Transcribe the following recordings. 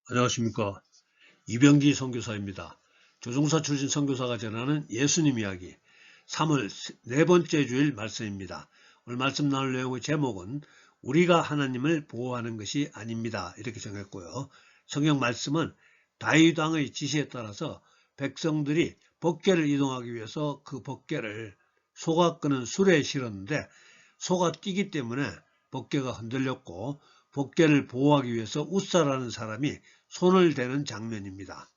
안녕하십니까. 이병기 선교사입니다. 조종사 출신 선교사가 전하는 예수님 이야기 3월 네 번째 주일 말씀입니다. 오늘 말씀 나눌 내용의 제목은 우리가 하나님을 보호하는 것이 아닙니다. 이렇게 정했고요. 성경 말씀은 다윗 왕의 지시에 따라서 백성들이 법궤를 이동하기 위해서 그 법궤를 소가 끄는 수레에 실었는데 소가 뛰기 때문에 법궤가 흔들렸고 법궤를 보호하기 위해서 웃사라는 사람이 손을 대는 장면입니다.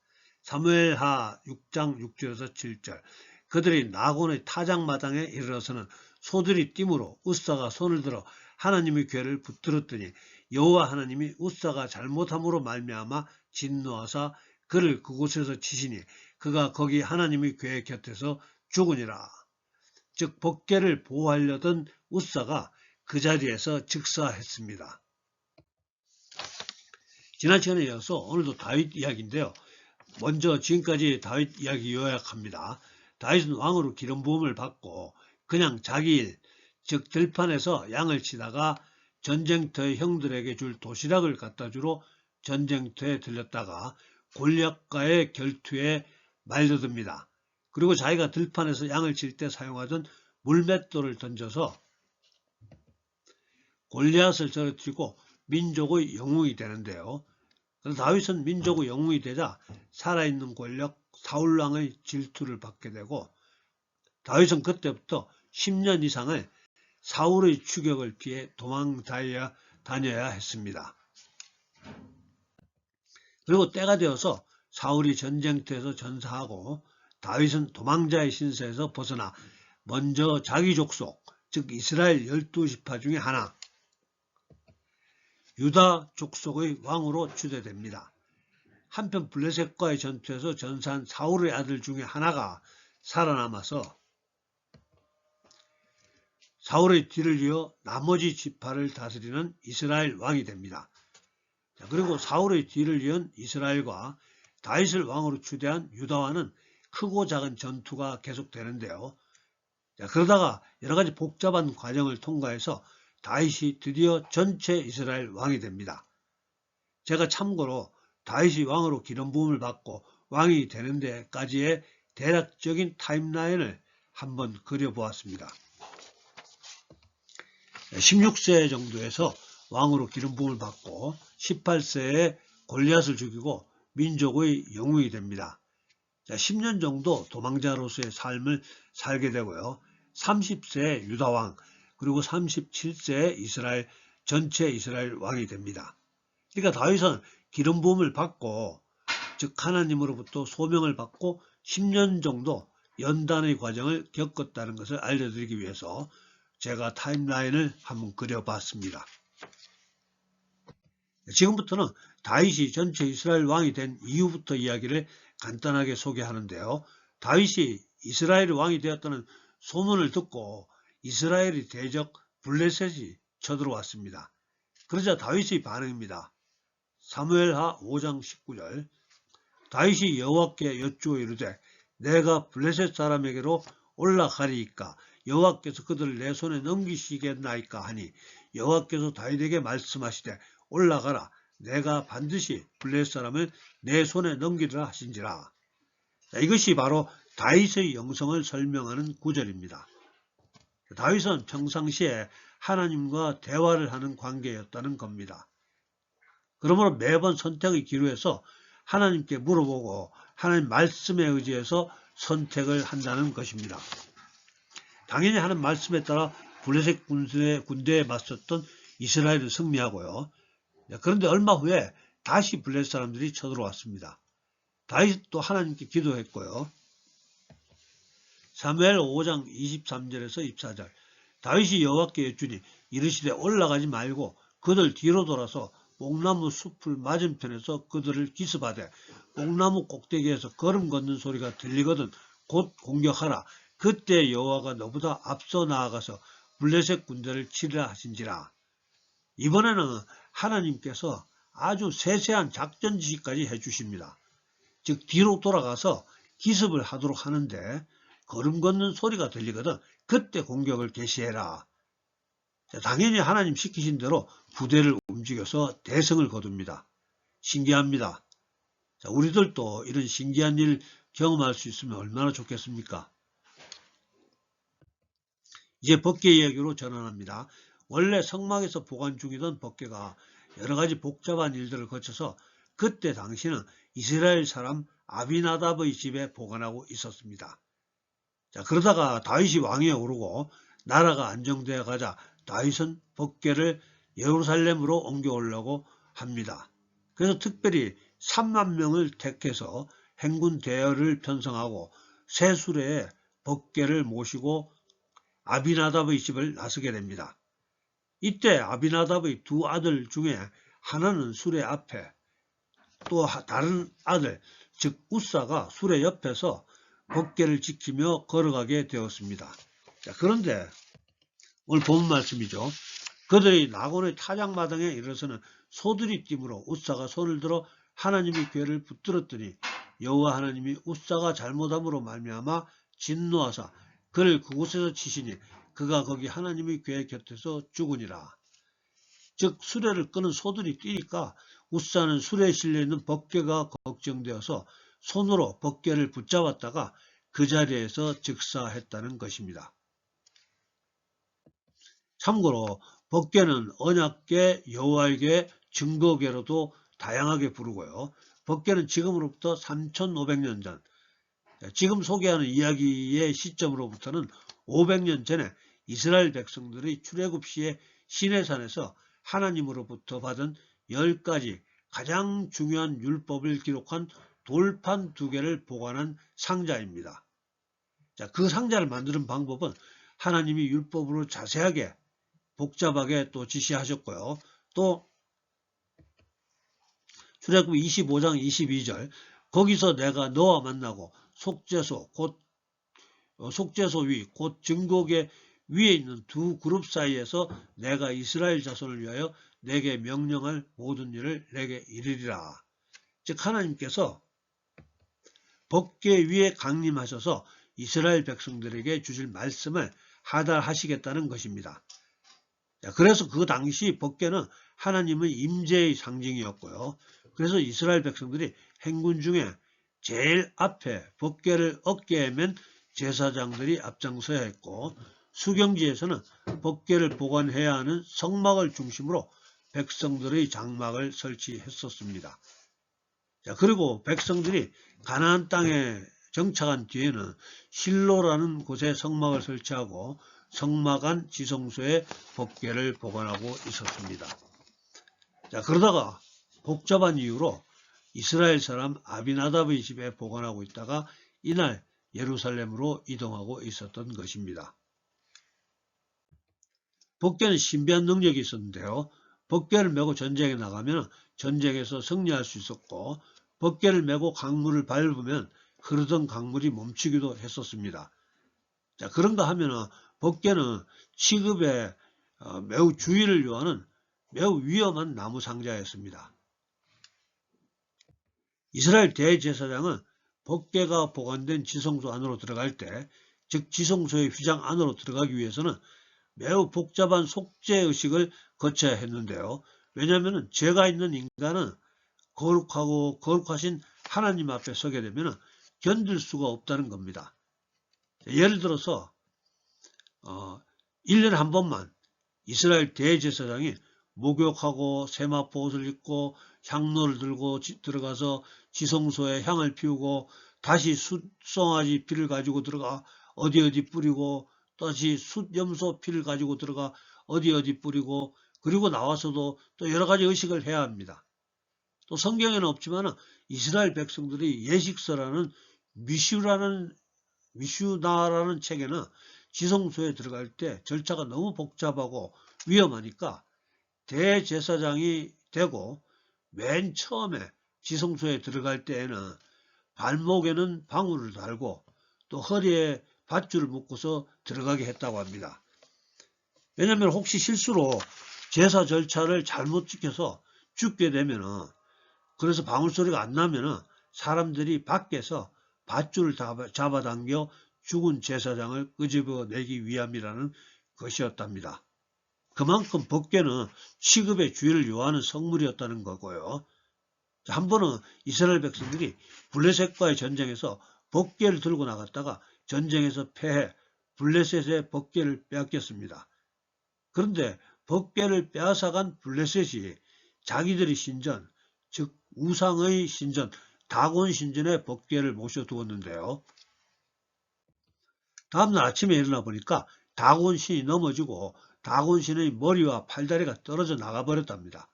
사무엘하 6장 6절에서 7절 그들이 나곤의 타작마당에 이르러서는 소들이 띠므로 웃사가 손을 들어 하나님의 궤를 붙들었더니 여호와 하나님이 웃사가 잘못함으로 말미암아 진노하사 그를 그곳에서 치시니 그가 거기 하나님의 궤 곁에서 죽으니라. 즉 법궤를 보호하려던 웃사가 그 자리에서 즉사했습니다. 지난 시간에 이어서 오늘도 다윗 이야기인데요. 먼저 지금까지 다윗 이야기 요약합니다. 다윗은 왕으로 기름 부음을 받고 그냥 자기 일, 즉 들판에서 양을 치다가 전쟁터의 형들에게 줄 도시락을 갖다 주러 전쟁터에 들렸다가 골리앗과의 결투에 말려듭니다. 그리고 자기가 들판에서 양을 칠 때 사용하던 물맷돌을 던져서 골리앗을 쓰러뜨리고 민족의 영웅이 되는데요. 다윗은 민족의 영웅이 되자 살아있는 권력 사울왕의 질투를 받게 되고 다윗은 그때부터 10년 이상을 사울의 추격을 피해 도망 다녀야 했습니다. 그리고 때가 되어서 사울이 전쟁터에서 전사하고 다윗은 도망자의 신세에서 벗어나 먼저 자기 족속, 즉 이스라엘 12지파 중에 하나 유다 족속의 왕으로 추대됩니다. 한편 블레셋과의 전투에서 전사한 사울의 아들 중에 하나가 살아남아서 사울의 뒤를 이어 나머지 지파를 다스리는 이스라엘 왕이 됩니다. 그리고 사울의 뒤를 이은 이스라엘과 다윗을 왕으로 추대한 유다와는 크고 작은 전투가 계속되는데요. 그러다가 여러가지 복잡한 과정을 통과해서 다윗이 드디어 전체 이스라엘 왕이 됩니다. 제가 참고로 다윗이 왕으로 기름 부음을 받고 왕이 되는 데까지의 대략적인 타임라인을 한번 그려보았습니다. 16세 정도에서 왕으로 기름 부음을 받고 18세에 골리앗을 죽이고 민족의 영웅이 됩니다. 10년 정도 도망자로서의 삶을 살게 되고요. 30세에 유다왕 그리고 37세에 이스라엘 전체 이스라엘 왕이 됩니다. 그러니까 다윗은 기름 부음을 받고 즉 하나님으로부터 소명을 받고 10년 정도 연단의 과정을 겪었다는 것을 알려드리기 위해서 제가 타임라인을 한번 그려봤습니다. 지금부터는 다윗이 전체 이스라엘 왕이 된 이후부터 이야기를 간단하게 소개하는데요. 다윗이 이스라엘 왕이 되었다는 소문을 듣고 이스라엘의 대적 블레셋이 쳐들어왔습니다. 그러자 다윗의 반응입니다. 사무엘하 5장 19절 다윗이 여호와께 여쭈어 이르되 내가 블레셋 사람에게로 올라가리이까 여호와께서 그들을 내 손에 넘기시겠나이까 하니 여호와께서 다윗에게 말씀하시되 올라가라 내가 반드시 블레셋 사람을 내 손에 넘기리라 하신지라. 이것이 바로 다윗의 영성을 설명하는 구절입니다. 다윗은 평상시에 하나님과 대화를 하는 관계였다는 겁니다. 그러므로 매번 선택의 기로에서 하나님께 물어보고 하나님 말씀에 의지해서 선택을 한다는 것입니다. 당연히 하는 말씀에 따라 블레셋 군대에 맞섰던 이스라엘은 승리하고요. 그런데 얼마 후에 다시 블레셋 사람들이 쳐들어왔습니다. 다윗도 하나님께 기도했고요. 사무엘 5장 23절에서 24절 다윗이 여호와께 여쭈니 이르시되 올라가지 말고 그들 뒤로 돌아서 뽕나무 숲을 맞은편에서 그들을 기습하되 뽕나무 꼭대기에서 걸음 걷는 소리가 들리거든 곧 공격하라. 그때 여호와가 너보다 앞서 나아가서 블레셋 군대를 치리라 하신지라. 이번에는 하나님께서 아주 세세한 작전 지시까지 해주십니다. 즉 뒤로 돌아가서 기습을 하도록 하는데 걸음 걷는 소리가 들리거든 그때 공격을 개시해라. 당연히 하나님 시키신 대로 부대를 움직여서 대성을 거둡니다. 신기합니다. 자, 우리들도 이런 신기한 일 경험할 수 있으면 얼마나 좋겠습니까? 이제 법궤 이야기로 전환합니다. 원래 성막에서 보관 중이던 법궤가 여러 가지 복잡한 일들을 거쳐서 그때 당시는 이스라엘 사람 아비나답의 집에 보관하고 있었습니다. 자, 그러다가 다윗이 왕위에 오르고 나라가 안정되어 가자 다윗은 법궤를 예루살렘으로 옮겨오려고 합니다. 그래서 특별히 3만 명을 택해서 행군 대열을 편성하고 새 수레에 법궤를 모시고 아비나답의 집을 나서게 됩니다. 이때 아비나답의 두 아들 중에 하나는 수레 앞에, 또 다른 아들 즉 우사가 수레 옆에서 법궤를 지키며 걸어가게 되었습니다. 자, 그런데 오늘 본 말씀이죠. 그들이 나곤의 타작마당에 이르러서는 소들이 띠므로 우사가 손을 들어 하나님의 궤를 붙들었더니 여호와 하나님이 우사가 잘못함으로 말미암아 진노하사 그를 그곳에서 치시니 그가 거기 하나님의 궤 곁에서 죽으니라. 즉 수레를 끄는 소들이 뛰니까 우사는 수레에 실려있는 법궤가 걱정되어서 손으로 법궤를 붙잡았다가 그 자리에서 즉사했다는 것입니다. 참고로 법궤는 언약궤, 여호와의 궤, 증거궤로도 다양하게 부르고요. 법궤는 지금으로부터 3500년 전, 지금 소개하는 이야기의 시점으로부터는 500년 전에 이스라엘 백성들의 출애굽 시에 시내산에서 하나님으로부터 받은 10가지 가장 중요한 율법을 기록한 돌판 2개를 보관한 상자입니다. 자, 그 상자를 만드는 방법은 하나님이 율법으로 자세하게 복잡하게 또 지시하셨고요. 또 출애굽 25장 22절 거기서 내가 너와 만나고 속죄소 위 곧 증거궤 위에 있는 두 그룹 사이에서 내가 이스라엘 자손을 위하여 내게 명령할 모든 일을 내게 이르리라. 즉 하나님께서 법궤 위에 강림하셔서 이스라엘 백성들에게 주실 말씀을 하달하시겠다는 것입니다. 그래서 그 당시 법궤는 하나님의 임재의 상징이었고요. 그래서 이스라엘 백성들이 행군 중에 제일 앞에 법궤를 어깨에 맨 제사장들이 앞장서야 했고, 수경지에서는 법궤를 보관해야 하는 성막을 중심으로 백성들의 장막을 설치했었습니다. 자, 그리고 백성들이 가나안 땅에 정착한 뒤에는 실로라는 곳에 성막을 설치하고 성막 안 지성소에 법궤를 보관하고 있었습니다. 자, 그러다가 복잡한 이유로 이스라엘 사람 아비나답의 집에 보관하고 있다가 이날 예루살렘으로 이동하고 있었던 것입니다. 법궤는 신비한 능력이 있었는데요. 법궤를 메고 전쟁에 나가면 전쟁에서 승리할 수 있었고, 법궤를 메고 강물을 밟으면 흐르던 강물이 멈추기도 했었습니다. 자, 그런가 하면은 법궤는 취급에 매우 주의를 요하는 매우 위험한 나무 상자였습니다. 이스라엘 대제사장은 법궤가 보관된 지성소 안으로 들어갈 때, 즉 지성소의 휘장 안으로 들어가기 위해서는 매우 복잡한 속죄의식을 거쳐야 했는데요. 왜냐하면 죄가 있는 인간은 거룩하고 거룩하신 하나님 앞에 서게 되면 견딜 수가 없다는 겁니다. 예를 들어서 1년에 한 번만 이스라엘 대제사장이 목욕하고 세마포 옷을 입고 향로를 들고 들어가서 지성소에 향을 피우고 다시 숫송아지 피를 가지고 들어가 어디 뿌리고 다시 숫염소 피를 가지고 들어가 어디 뿌리고 그리고 나와서도 또 여러 가지 의식을 해야 합니다. 또 성경에는 없지만 이스라엘 백성들이 예식서라는 미슈나라는 책에는 지성소에 들어갈 때 절차가 너무 복잡하고 위험하니까 대제사장이 되고 맨 처음에 지성소에 들어갈 때에는 발목에는 방울을 달고 또 허리에 밧줄을 묶어서 들어가게 했다고 합니다. 왜냐하면 혹시 실수로 제사 절차를 잘못 지켜서 죽게 되면은, 그래서 방울 소리가 안 나면은 사람들이 밖에서 밧줄을 잡아당겨 죽은 제사장을 끄집어내기 위함이라는 것이었답니다. 그만큼 법궤는 취급의 주의를 요하는 성물이었다는 거고요. 한 번은 이스라엘 백성들이 블레셋과의 전쟁에서 법궤를 들고 나갔다가 전쟁에서 패해 블레셋의 법궤를 빼앗겼습니다. 그런데 법궤를 빼앗아간 블레셋이 자기들의 신전, 즉 우상의 신전, 다곤 신전에 법궤를 모셔두었는데요. 다음날 아침에 일어나 보니까 다곤 신이 넘어지고 다곤 신의 머리와 팔다리가 떨어져 나가버렸답니다.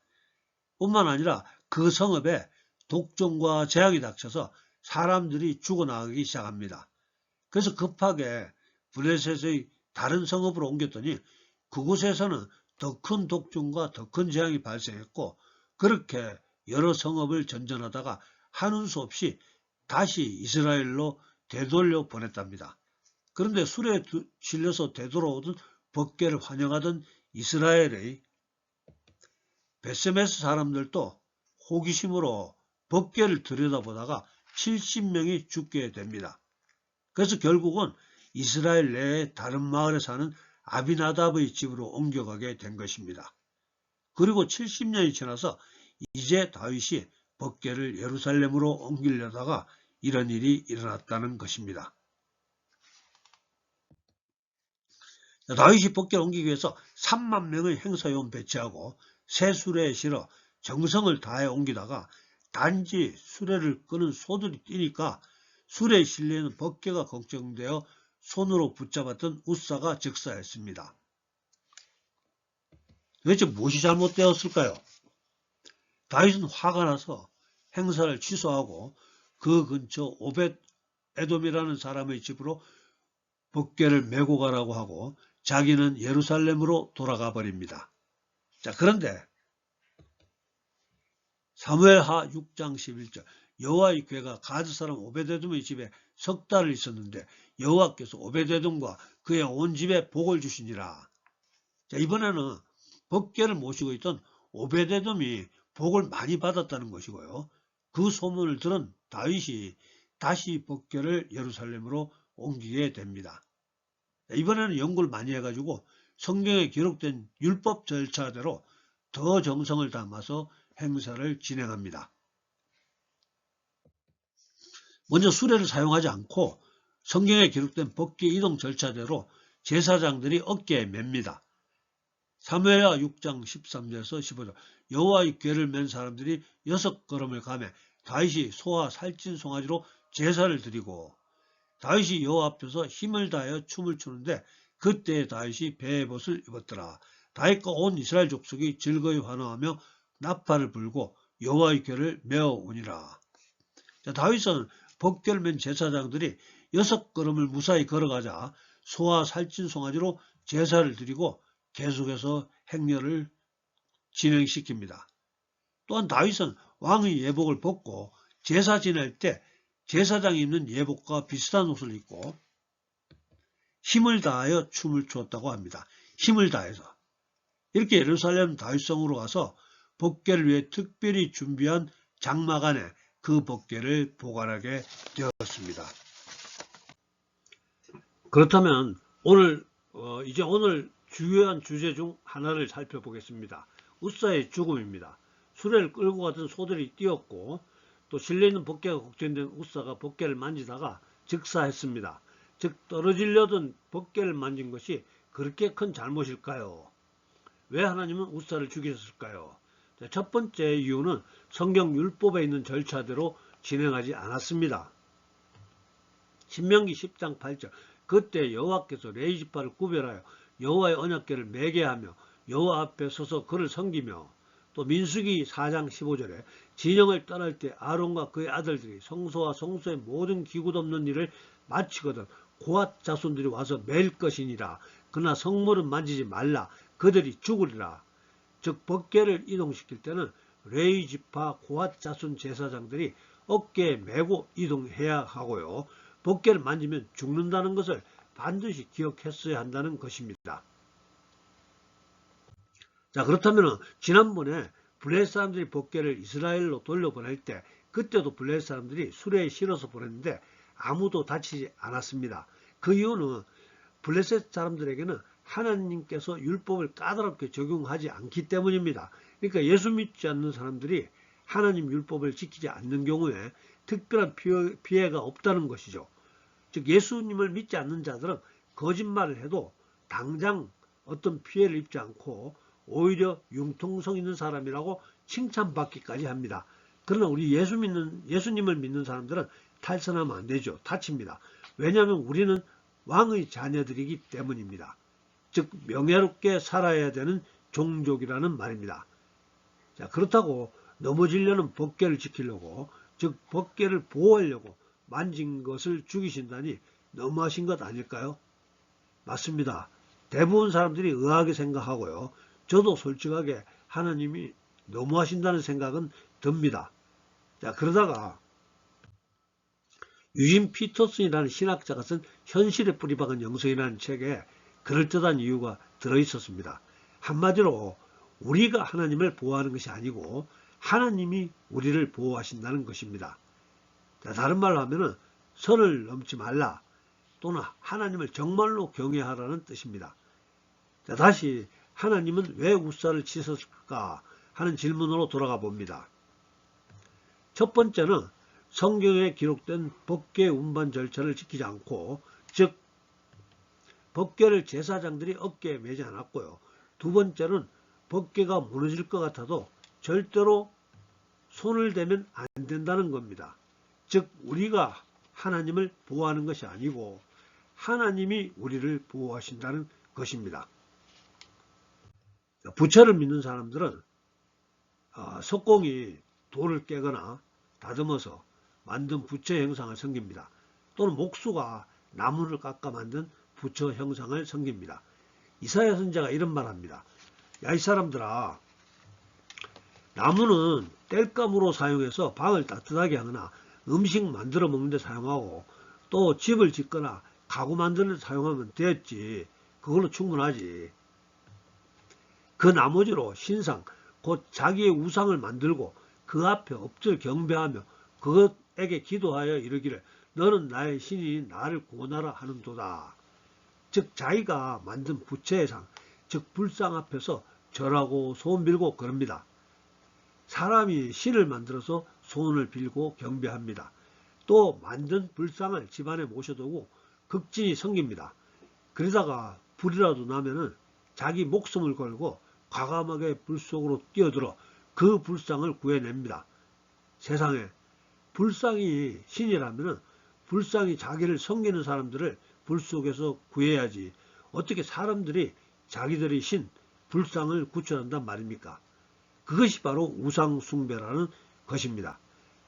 뿐만 아니라 그 성읍에 독종과 재앙이 닥쳐서 사람들이 죽어나가기 시작합니다. 그래서 급하게 블레셋의 다른 성읍으로 옮겼더니 그곳에서는 더 큰 독종과 더 큰 재앙이 발생했고, 그렇게 여러 성읍을 전전하다가 하는 수 없이 다시 이스라엘로 되돌려 보냈답니다. 그런데 술에 질려서 되돌아오던 법궤를 환영하던 이스라엘의 베세메스 사람들도 호기심으로 법궤를 들여다보다가 70명이 죽게 됩니다. 그래서 결국은 이스라엘 내의 다른 마을에 사는 아비나답의 집으로 옮겨가게 된 것입니다. 그리고 70년이 지나서 이제 다윗이 법궤를 예루살렘으로 옮기려다가 이런 일이 일어났다는 것입니다. 다윗이 법궤를 옮기기 위해서 3만 명의 행사요원 배치하고 새 수레에 실어 정성을 다해 옮기다가 단지 수레를 끄는 소들이 뛰니까 수레에 실리는 법궤가 걱정되어 손으로 붙잡았던 우사가 즉사했습니다. 도대체 무엇이 잘못되었을까요? 다윗은 화가 나서 행사를 취소하고 그 근처 오벳 에돔이라는 사람의 집으로 법궤를 메고 가라고 하고 자기는 예루살렘으로 돌아가 버립니다. 자, 그런데 사무엘하 6장 11절 여호와의 궤가 가드 사람 오벳에돔의 집에 석 달을 있었는데 여호와께서 오벳에돔과 그의 온 집에 복을 주시니라. 자, 이번에는 법궤를 모시고 있던 오벳에돔이 복을 많이 받았다는 것이고요. 그 소문을 들은 다윗이 다시 법궤를 예루살렘으로 옮기게 됩니다. 자, 이번에는 연구를 많이 해가지고 성경에 기록된 율법 절차대로 더 정성을 담아서 행사를 진행합니다. 먼저 수레를 사용하지 않고 성경에 기록된 법궤 이동 절차대로 제사장들이 어깨에 맵니다. 사무엘하 6장 13절에서 15절 여호와의 궤를 맨 사람들이 6걸음을 가매 다윗이 소와 살찐 송아지로 제사를 드리고 다윗이 여호와 앞에서 힘을 다하여 춤을 추는데 그때 다윗이 베옷을 입었더라. 다윗과 온 이스라엘 족속이 즐거이 환호하며 나팔을 불고 여호와의 궤를 메어 오니라. 자, 다윗은 법궤를 맨 제사장들이 6걸음을 무사히 걸어가자 소와 살찐 송아지로 제사를 드리고 계속해서 행렬을 진행시킵니다. 또한 다윗은 왕의 예복을 벗고 제사 지낼 때 제사장이 입는 예복과 비슷한 옷을 입고 힘을 다하여 춤을 추었다고 합니다. 힘을 다해서. 이렇게 예루살렘 다윗성으로 가서 법궤를 위해 특별히 준비한 장막 안에 그 법궤를 보관하게 되었습니다. 그렇다면 오늘 주요한 주제 중 하나를 살펴보겠습니다. 우사의 죽음입니다. 수레를 끌고 가던 소들이 뛰었고 또 실려있는 법궤가 걱정된 우사가 법궤를 만지다가 즉사했습니다. 즉 떨어지려던 법궤를 만진 것이 그렇게 큰 잘못일까요? 왜 하나님은 우사를 죽이셨을까요? 첫 번째 이유는 성경 율법에 있는 절차대로 진행하지 않았습니다. 신명기 10장 8절 그때 여호와께서 레위지파를 구별하여 여호와의 언약궤를 매게 하며 여호와 앞에 서서 그를 섬기며 또 민수기 4장 15절에 진영을 떠날 때 아론과 그의 아들들이 성소와 성소의 모든 기구 없는 일을 마치거든 고앗 자손들이 와서 맬 것이니라. 그러나 성물은 만지지 말라. 그들이 죽으리라. 즉 법궤를 이동시킬 때는 레위지파 고앗 자손 제사장들이 어깨에 메고 이동해야 하고요. 법궤를 만지면 죽는다는 것을 반드시 기억했어야 한다는 것입니다. 자, 그렇다면 지난번에 블레셋 사람들이 법궤를 이스라엘로 돌려보낼 때 그때도 블레셋 사람들이 수레에 실어서 보냈는데 아무도 다치지 않았습니다. 그 이유는 블레셋 사람들에게는 하나님께서 율법을 까다롭게 적용하지 않기 때문입니다. 그러니까 예수 믿지 않는 사람들이 하나님 율법을 지키지 않는 경우에 특별한 피해가 없다는 것이죠. 즉 예수님을 믿지 않는 자들은 거짓말을 해도 당장 어떤 피해를 입지 않고 오히려 융통성 있는 사람이라고 칭찬받기까지 합니다. 그러나 우리 예수님을 믿는 사람들은 탈선하면 안 되죠. 다칩니다. 왜냐하면 우리는 왕의 자녀들이기 때문입니다. 즉 명예롭게 살아야 되는 종족이라는 말입니다. 자, 그렇다고 넘어지려는 법궤를 지키려고, 즉 법궤를 보호하려고 만진 것을 죽이신다니 너무하신 것 아닐까요? 맞습니다. 대부분 사람들이 의아하게 생각하고요. 저도 솔직하게 하나님이 너무하신다는 생각은 듭니다. 자, 그러다가 유진 피터슨이라는 신학자가 쓴 현실에 뿌리박은 영성이라는 책에 그럴듯한 이유가 들어있었습니다. 한마디로 우리가 하나님을 보호하는 것이 아니고 하나님이 우리를 보호하신다는 것입니다. 자, 다른 말로 하면 선을 넘지 말라 또는 하나님을 정말로 경외하라는 뜻입니다. 자, 다시 하나님은 왜 우사를 치셨을까 하는 질문으로 돌아가 봅니다. 첫 번째는 성경에 기록된 법궤 운반 절차를 지키지 않고, 즉 법궤를 제사장들이 어깨에 매지 않았고요. 두 번째는 법궤가 무너질 것 같아도 절대로 손을 대면 안 된다는 겁니다. 즉 우리가 하나님을 보호하는 것이 아니고 하나님이 우리를 보호하신다는 것입니다. 부처를 믿는 사람들은 석공이 돌을 깨거나 다듬어서 만든 부처 형상을 섬깁니다. 또는 목수가 나무를 깎아 만든 부처 형상을 섬깁니다. 이사야 선지자가 이런 말합니다. 야, 이 사람들아, 나무는 땔감으로 사용해서 방을 따뜻하게 하거나 음식 만들어 먹는 데 사용하고 또 집을 짓거나 가구 만드는 데 사용하면 됐지. 그걸로 충분하지. 그 나머지로 신상, 곧 자기의 우상을 만들고 그 앞에 엎드려 경배하며 그것에게 기도하여 이르기를 너는 나의 신이 나를 구원하라 하는도다. 즉 자기가 만든 부처의 상, 즉 불상 앞에서 절하고 소원 빌고 그럽니다. 사람이 신을 만들어서 소원을 빌고 경배합니다. 또 만든 불상을 집안에 모셔두고 극진히 섬깁니다. 그러다가 불이라도 나면은 자기 목숨을 걸고 과감하게 불 속으로 뛰어들어 그 불상을 구해냅니다. 세상에 불상이 신이라면은 불상이 자기를 섬기는 사람들을 불 속에서 구해야지 어떻게 사람들이 자기들의 신, 불상을 구출한단 말입니까? 그것이 바로 우상 숭배라는 것입니다.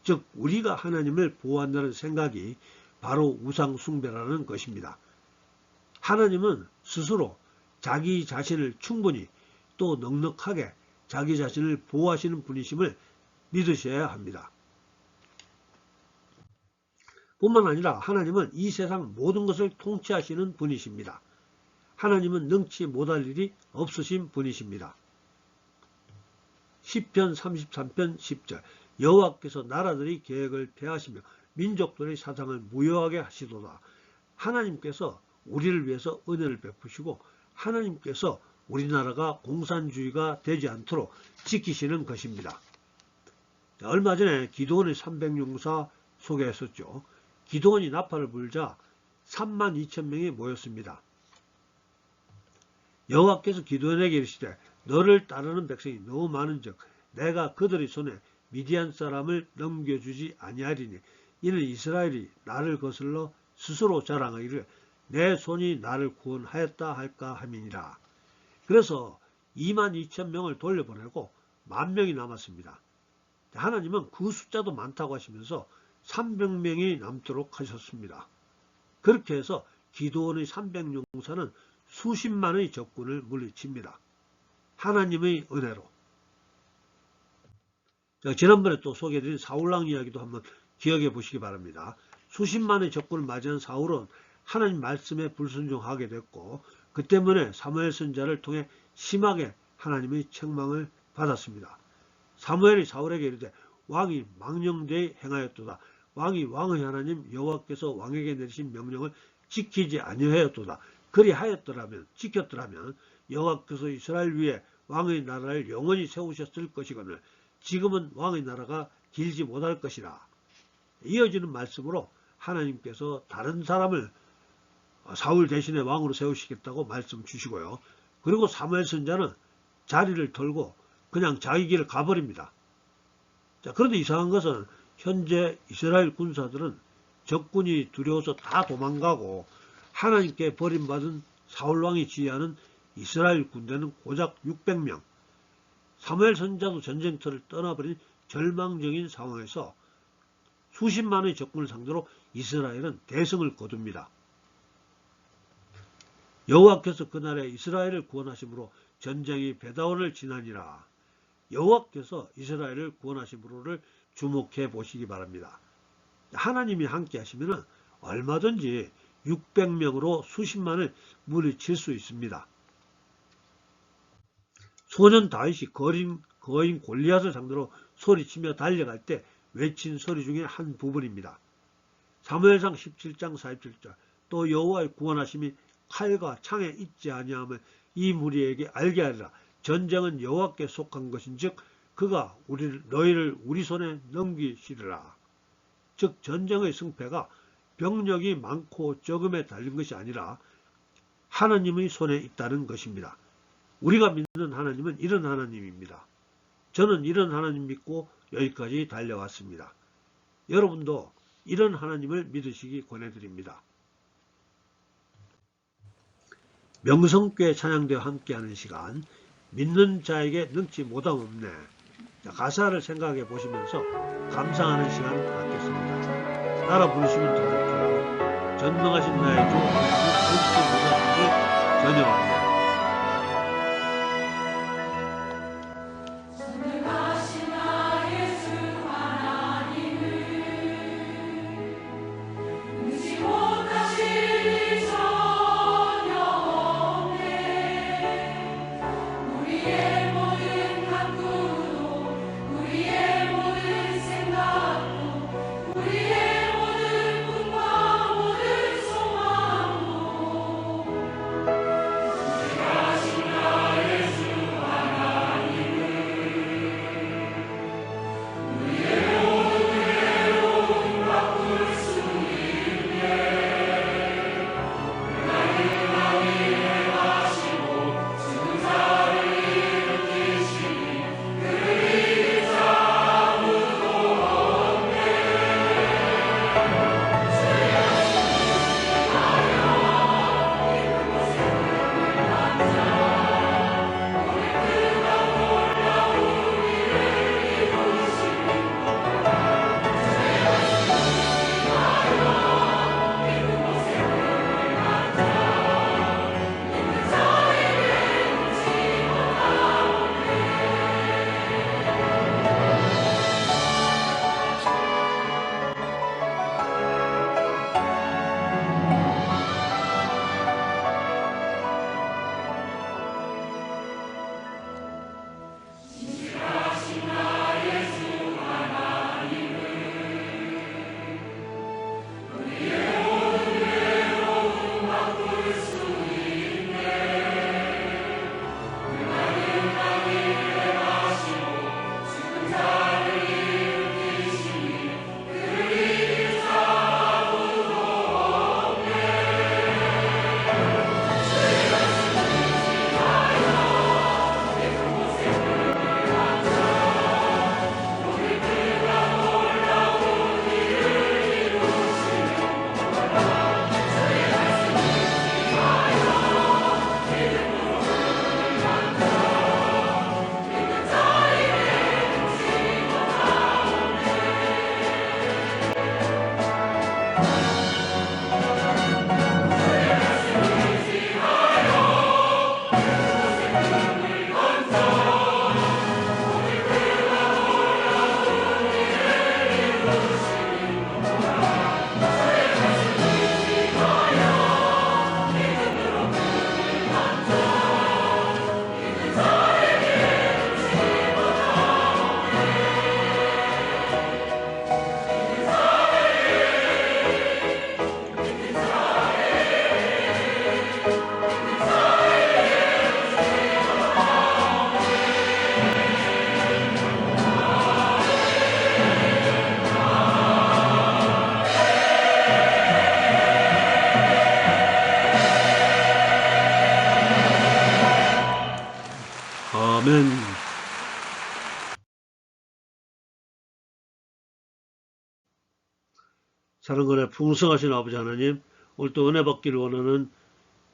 즉 우리가 하나님을 보호한다는 생각이 바로 우상 숭배라는 것입니다. 하나님은 스스로 자기 자신을 충분히 또 넉넉하게 자기 자신을 보호하시는 분이심을 믿으셔야 합니다. 뿐만 아니라 하나님은 이 세상 모든 것을 통치하시는 분이십니다. 하나님은 능치 못할 일이 없으신 분이십니다. 시편 33편 10절 여호와께서 나라들의 계획을 폐하시며 민족들의 사상을 무효하게 하시도다. 하나님께서 우리를 위해서 은혜를 베푸시고 하나님께서 우리나라가 공산주의가 되지 않도록 지키시는 것입니다. 얼마 전에 기드온의 300용사 소개했었죠. 기드온이 나팔을 불자 32,000명이 모였습니다. 여호와께서 기드온에게 이르시되 너를 따르는 백성이 너무 많은즉 내가 그들의 손에 미디안 사람을 넘겨주지 아니하리니 이는 이스라엘이 나를 거슬러 스스로 자랑하기를 내 손이 나를 구원하였다 할까 함이니라. 그래서 22,000명을 돌려보내고 10,000명이 남았습니다. 하나님은 그 숫자도 많다고 하시면서 300명이 남도록 하셨습니다. 그렇게 해서 기드온의 300용사는 수십만의 적군을 물리칩니다. 하나님의 은혜로. 지난번에 또 소개해드린 사울왕 이야기도 한번 기억해 보시기 바랍니다. 수십만의 적군을 맞이한 사울은 하나님 말씀에 불순종하게 됐고 그 때문에 사무엘 선지자를 통해 심하게 하나님의 책망을 받았습니다. 사무엘이 사울에게 이르되 왕이 망령되이 행하였도다. 왕이 왕의 하나님 여호와께서 왕에게 내리신 명령을 지키지 아니하였도다. 그리하였더라면 지켰더라면 여호와께서 이스라엘 위에 왕의 나라를 영원히 세우셨을 것이거늘 지금은 왕의 나라가 길지 못할 것이라. 이어지는 말씀으로 하나님께서 다른 사람을 사울 대신에 왕으로 세우시겠다고 말씀 주시고요. 그리고 사무엘 선자는 자리를 털고 그냥 자기 길을 가버립니다. 자, 그런데 이상한 것은 현재 이스라엘 군사들은 적군이 두려워서 다 도망가고 하나님께 버림받은 사울왕이 지휘하는 이스라엘 군대는 고작 600명. 사무엘 선자도 전쟁터를 떠나버린 절망적인 상황에서 수십만의 적군을 상대로 이스라엘은 대승을 거둡니다. 여호와께서 그날에 이스라엘을 구원하심으로 전쟁이 베다원을 지나니라. 여호와께서 이스라엘을 구원하심으로를 주목해 보시기 바랍니다. 하나님이 함께 하시면 얼마든지 600명으로 수십만을 물리칠 수 있습니다. 소년 다윗이 거인 골리앗을 상대로 소리치며 달려갈 때 외친 소리 중에 한 부분입니다. 사무엘상 17장 47절 또 여호와의 구원하심이 칼과 창에 있지 아니함을 이 무리에게 알게 하리라. 전쟁은 여호와께 속한 것인즉 그가 너희를 우리 손에 넘기시리라. 즉 전쟁의 승패가 병력이 많고 적음에 달린 것이 아니라 하나님의 손에 있다는 것입니다. 우리가 믿는 하나님은 이런 하나님입니다. 저는 이런 하나님 믿고 여기까지 달려왔습니다. 여러분도 이런 하나님을 믿으시기 권해드립니다. 명성교회 찬양대와 함께하는 시간, 믿는 자에게 능치 못함 없네. 가사를 생각해 보시면서 감상하는 시간 갖겠습니다. 따라 부르시면 더 좋고, 전능하신 나의 주 하나님은 어디서 누구든지 전혀 없네. 사랑권에 풍성하신 아버지 하나님, 오늘 또 은혜 받기를 원하는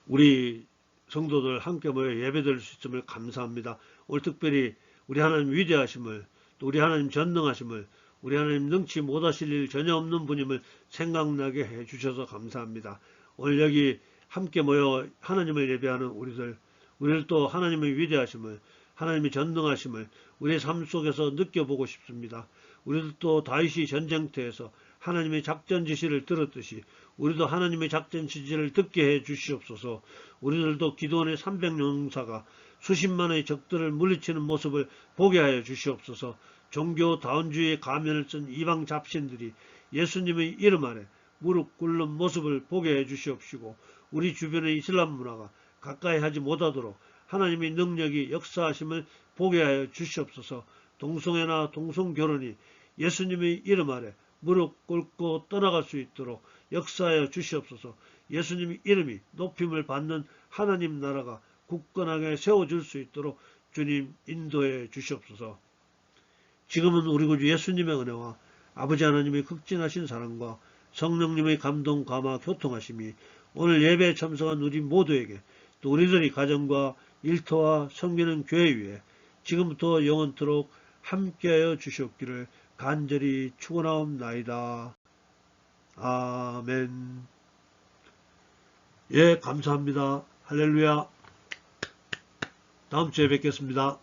우리 성도들 함께 모여 예배드릴 수 있음을 감사합니다. 오늘 특별히 우리 하나님 위대하심을, 또 우리 하나님 전능하심을, 우리 하나님 능치 못하실 일 전혀 없는 분임을 생각나게 해주셔서 감사합니다. 오늘 여기 함께 모여 하나님을 예배하는 우리들 또 하나님의 위대하심을, 하나님의 전능하심을 우리의 삶 속에서 느껴보고 싶습니다. 우리들도 다윗이 전쟁터에서 하나님의 작전 지시를 들었듯이 우리도 하나님의 작전 지시를 듣게 해 주시옵소서. 우리들도 기도원의 300용사가 수십만의 적들을 물리치는 모습을 보게 하여 주시옵소서. 종교 다원주의의 가면을 쓴 이방 잡신들이 예수님의 이름 아래 무릎 꿇는 모습을 보게 해 주시옵시고, 우리 주변의 이슬람 문화가 가까이 하지 못하도록 하나님의 능력이 역사하심을 보게 하여 주시옵소서. 동성애나 동성결혼이 예수님의 이름 아래 무릎 꿇고 떠나갈 수 있도록 역사하여 주시옵소서. 예수님의 이름이 높임을 받는 하나님 나라가 굳건하게 세워질 수 있도록 주님 인도해 주시옵소서. 지금은 우리 구주 예수님의 은혜와 아버지 하나님의 극진하신 사랑과 성령님의 감동, 감화, 교통하심이 오늘 예배에 참석한 우리 모두에게, 또 우리들의 가정과 일터와 섬기는 교회 위에 지금부터 영원토록 함께하여 주시옵기를 간절히 축원하옵나이다. 아멘. 예, 감사합니다. 할렐루야. 다음 주에 뵙겠습니다.